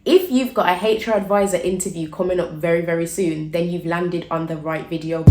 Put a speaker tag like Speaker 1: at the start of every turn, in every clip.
Speaker 1: If you've got a HR advisor interview coming up very, very soon, then you've landed on the right video.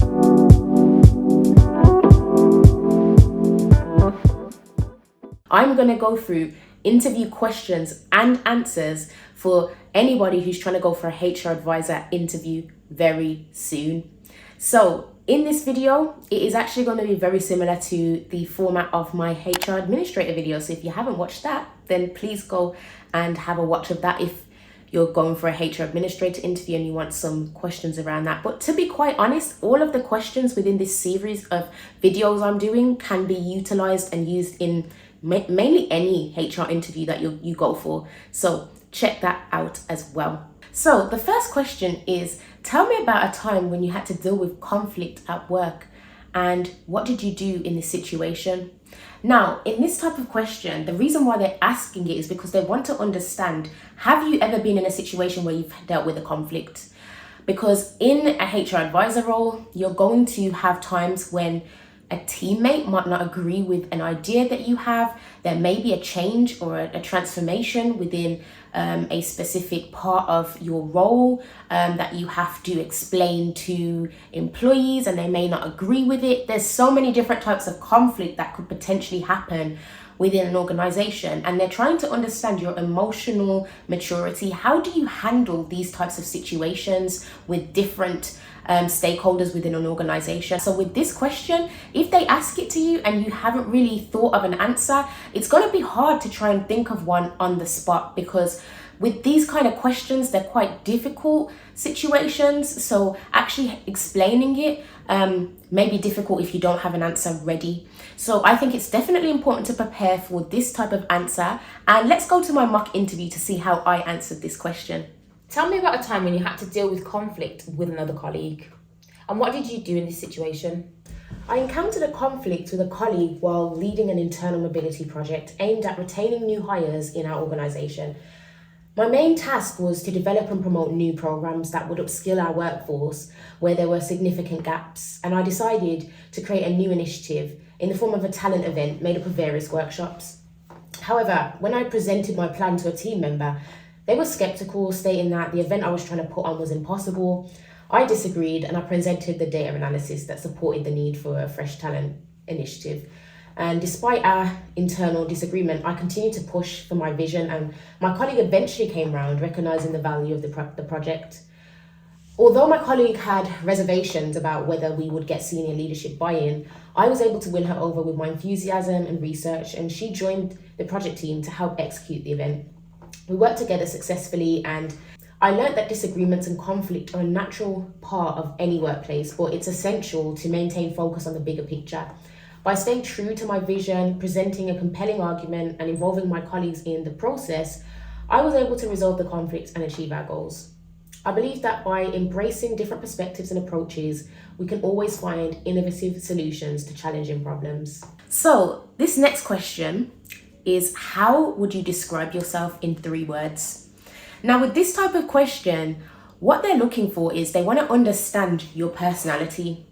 Speaker 1: I'm going to go through interview questions and answers for anybody who's trying to go for a HR advisor interview very soon. So in this video, it is actually going to be very similar to the format of my HR administrator video. So if you haven't watched that, then please go and have a watch of that if you're going for a HR administrator interview and you want some questions around that. But to be quite honest, all of the questions within this series of videos I'm doing can be utilized and used in mainly any HR interview that you go for. So check that out as well. So the first question is, tell me about a time when you had to deal with conflict at work and what did you do in this situation? Now, in this type of question, the reason why they're asking it is because they want to understand, have you ever been in a situation where you've dealt with a conflict? Because in a HR advisor role, you're going to have times when a teammate might not agree with an idea that you have. There may be a change or a transformation within a specific part of your role that you have to explain to employees and they may not agree with it. There's so many different types of conflict that could potentially happen within an organization, and they're trying to understand your emotional maturity. How do you handle these types of situations with different stakeholders within an organization? So with this question, if they ask it to you and you haven't really thought of an answer, it's going to be hard to try and think of one on the spot, because with these kind of questions, they're quite difficult situations. So actually explaining it may be difficult if you don't have an answer ready. So I think it's definitely important to prepare for this type of answer. And let's go to my mock interview to see how I answered this question.
Speaker 2: Tell me about a time when you had to deal with conflict with another colleague. And what did you do in this situation?
Speaker 1: I encountered a conflict with a colleague while leading an internal mobility project aimed at retaining new hires in our organisation. My main task was to develop and promote new programs that would upskill our workforce where there were significant gaps, and I decided to create a new initiative in the form of a talent event made up of various workshops. However, when I presented my plan to a team member, they were skeptical, stating that the event I was trying to put on was impossible. I disagreed and I presented the data analysis that supported the need for a fresh talent initiative. And despite our internal disagreement, I continued to push for my vision, and my colleague eventually came round, recognising the value of the project. Although my colleague had reservations about whether we would get senior leadership buy-in, I was able to win her over with my enthusiasm and research, and she joined the project team to help execute the event. We worked together successfully, and I learned that disagreements and conflict are a natural part of any workplace, but it's essential to maintain focus on the bigger picture. By staying true to my vision, presenting a compelling argument, and involving my colleagues in the process, I was able to resolve the conflicts and achieve our goals. I believe that by embracing different perspectives and approaches, we can always find innovative solutions to challenging problems. So, this next question is, how would you describe yourself in 3 words? Now, with this type of question, what they're looking for is they want to understand your personality.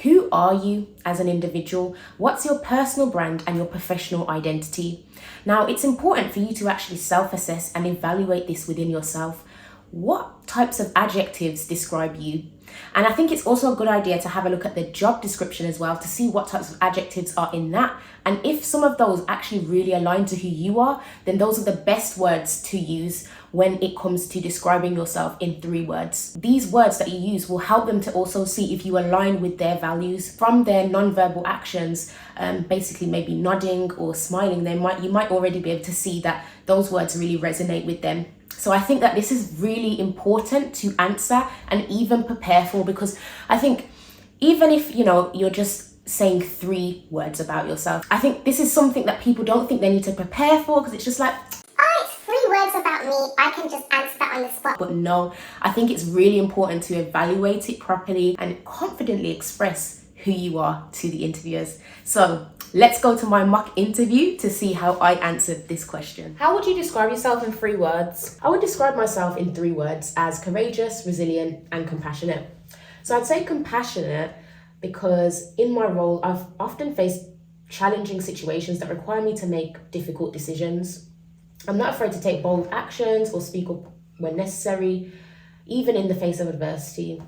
Speaker 1: Who are you as an individual? What's your personal brand and your professional identity? Now, it's important for you to actually self-assess and evaluate this within yourself. What types of adjectives describe you? And I think it's also a good idea to have a look at the job description as well to see what types of adjectives are in that. And if some of those actually really align to who you are, then those are the best words to use when it comes to describing yourself in 3 words. These words that you use will help them to also see if you align with their values. From their non-verbal actions, basically maybe nodding or smiling, you might already be able to see that those words really resonate with them. So I think that this is really important to answer and even prepare for, because I think even if, you're just saying 3 words about yourself, I think this is something that people don't think they need to prepare for, because it's just like,
Speaker 3: it's 3 words about me, I can just answer that on the spot.
Speaker 1: But no, I think it's really important to evaluate it properly and confidently express who you are to the interviewers. So let's go to my mock interview to see how I answered this question.
Speaker 2: How would you describe yourself in 3 words?
Speaker 1: I would describe myself in 3 words as courageous, resilient, and compassionate. So I'd say compassionate because in my role, I've often faced challenging situations that require me to make difficult decisions. I'm not afraid to take bold actions or speak up when necessary, even in the face of adversity.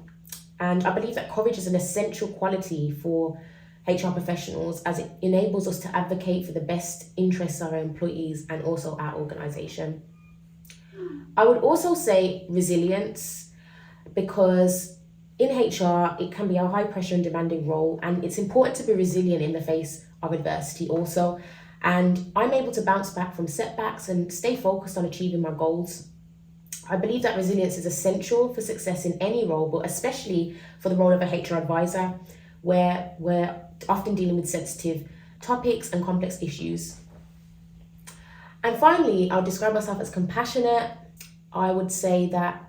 Speaker 1: And I believe that courage is an essential quality for HR professionals as it enables us to advocate for the best interests of our employees and also our organisation. I would also say resilience, because in HR it can be a high pressure and demanding role, and it's important to be resilient in the face of adversity also. And I'm able to bounce back from setbacks and stay focused on achieving my goals. I believe that resilience is essential for success in any role, but especially for the role of a HR advisor, where we're often dealing with sensitive topics and complex issues. And finally, I'll describe myself as compassionate. I would say that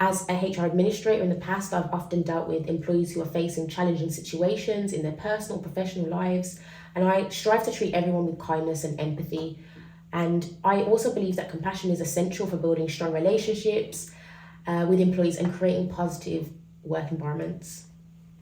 Speaker 1: as a HR administrator in the past, I've often dealt with employees who are facing challenging situations in their personal, professional lives, and I strive to treat everyone with kindness and empathy. And I also believe that compassion is essential for building strong relationships with employees and creating positive work environments.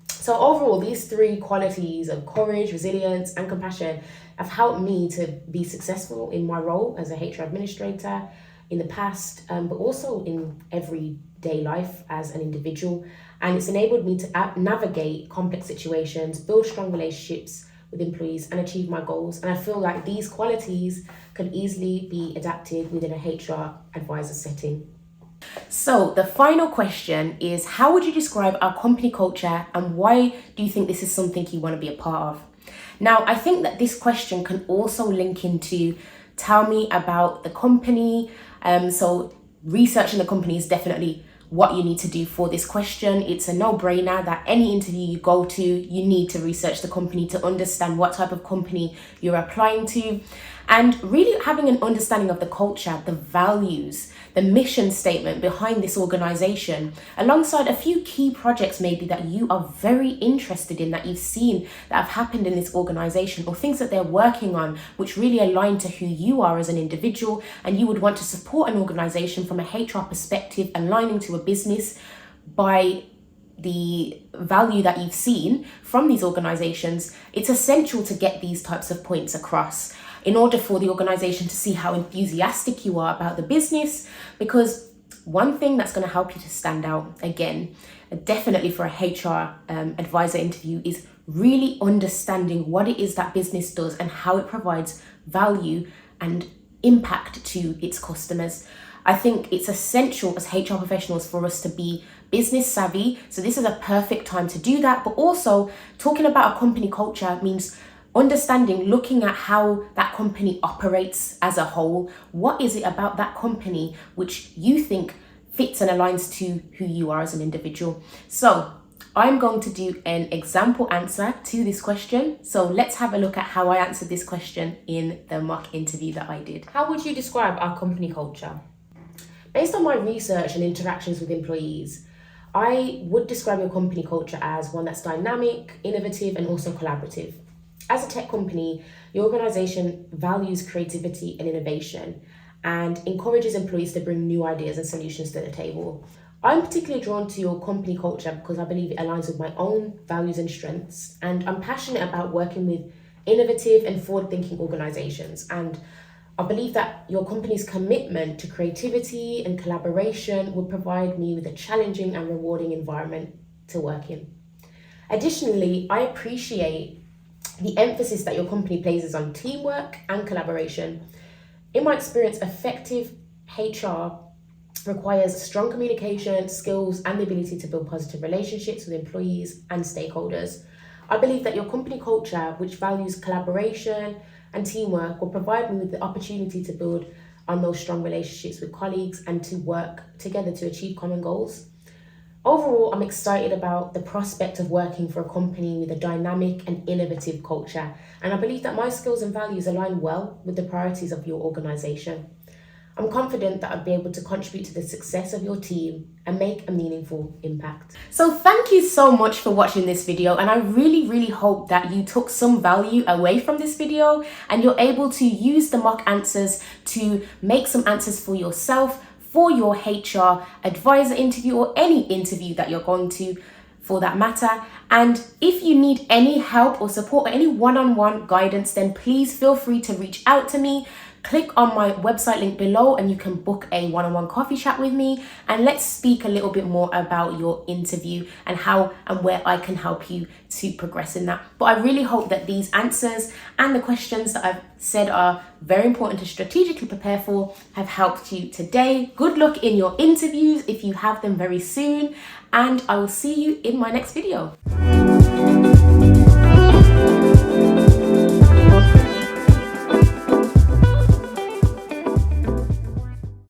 Speaker 1: So overall, these three qualities of courage, resilience, and compassion have helped me to be successful in my role as a HR administrator in the past, but also in everyday life as an individual. And it's enabled me to navigate complex situations, build strong relationships with employees, and achieve my goals. And I feel like these qualities can easily be adapted within a HR advisor setting. So the final question is, how would you describe our company culture and why do you think this is something you want to be a part of? Now, I think that this question can also link into tell me about the company. So researching the company is definitely what you need to do for this question. It's a no-brainer that any interview you go to, you need to research the company to understand what type of company you're applying to, and really having an understanding of the culture, the values, the mission statement behind this organization, alongside a few key projects maybe that you are very interested in, that you've seen that have happened in this organization, or things that they're working on which really align to who you are as an individual, and you would want to support an organization from a HR perspective, aligning to a business by the value that you've seen from these organizations. It's essential to get these types of points across in order for the organization to see how enthusiastic you are about the business, because one thing that's going to help you to stand out, again, definitely for a HR advisor interview, is really understanding what it is that business does and how it provides value and impact to its customers. I think it's essential as HR professionals for us to be business savvy. So this is a perfect time to do that. But also talking about a company culture means understanding, looking at how that company operates as a whole. What is it about that company which you think fits and aligns to who you are as an individual? So I'm going to do an example answer to this question. So let's have a look at how I answered this question in the mock interview that I did.
Speaker 2: How would you describe our company culture?
Speaker 1: Based on my research and interactions with employees, I would describe your company culture as one that's dynamic, innovative, and also collaborative. As a tech company, your organization values creativity and innovation and encourages employees to bring new ideas and solutions to the table. I'm particularly drawn to your company culture because I believe it aligns with my own values and strengths, and I'm passionate about working with innovative and forward-thinking organizations. And I believe that your company's commitment to creativity and collaboration will provide me with a challenging and rewarding environment to work in. Additionally, I appreciate the emphasis that your company places on teamwork and collaboration. In my experience, effective HR requires strong communication skills and the ability to build positive relationships with employees and stakeholders. I believe that your company culture, which values collaboration and teamwork, will provide me with the opportunity to build on those strong relationships with colleagues and to work together to achieve common goals. Overall, I'm excited about the prospect of working for a company with a dynamic and innovative culture, and I believe that my skills and values align well with the priorities of your organisation. I'm confident that I'll be able to contribute to the success of your team and make a meaningful impact. So thank you so much for watching this video, and I really hope that you took some value away from this video and you're able to use the mock answers to make some answers for yourself for your HR advisor interview, or any interview that you're going to for that matter. And if you need any help or support or any one-on-one guidance, then please feel free to reach out to me. click on my website link below and you can book a one-on-one coffee chat with me, and let's speak a little bit more about your interview and how and where I can help you to progress in that. But I really hope that these answers and the questions that I've said are very important to strategically prepare for have helped you today. Good luck in your interviews if you have them very soon, and I will see you in my next video.